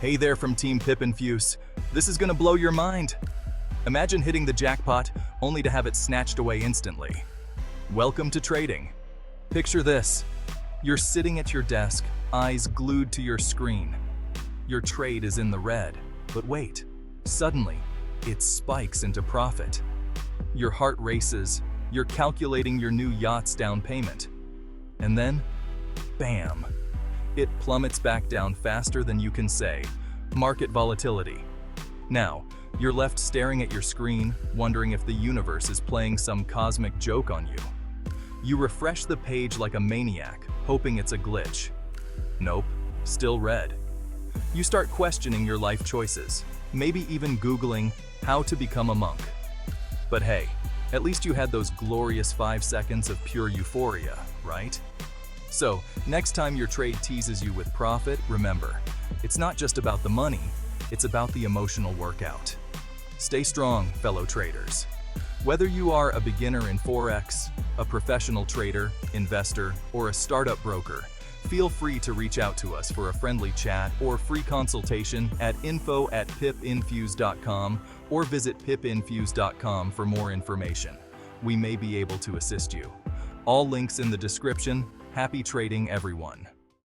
Hey there from Team Pip and Fuse. This is gonna blow your mind. Imagine hitting the jackpot only to have it snatched away instantly. Welcome to trading. Picture this. You're sitting at your desk, eyes glued to your screen. Your trade is in the red, but wait. Suddenly, it spikes into profit. Your heart races, you're calculating your new yacht's down payment. And then, bam! It plummets back down faster than you can say. Market volatility. Now, you're left staring at your screen, wondering if the universe is playing some cosmic joke on you. You refresh the page like a maniac, hoping it's a glitch. Nope, still red. You start questioning your life choices, maybe even Googling how to become a monk. But hey, at least you had those glorious 5 seconds of pure euphoria, right? So, next time your trade teases you with profit, remember, it's not just about the money, it's about the emotional workout. Stay strong, fellow traders. Whether you are a beginner in Forex, a professional trader, investor, or a startup broker, feel free to reach out to us for a friendly chat or free consultation at info@pipinfuse.com or visit pipinfuse.com for more information. We may be able to assist you. All links in the description. Happy trading, everyone.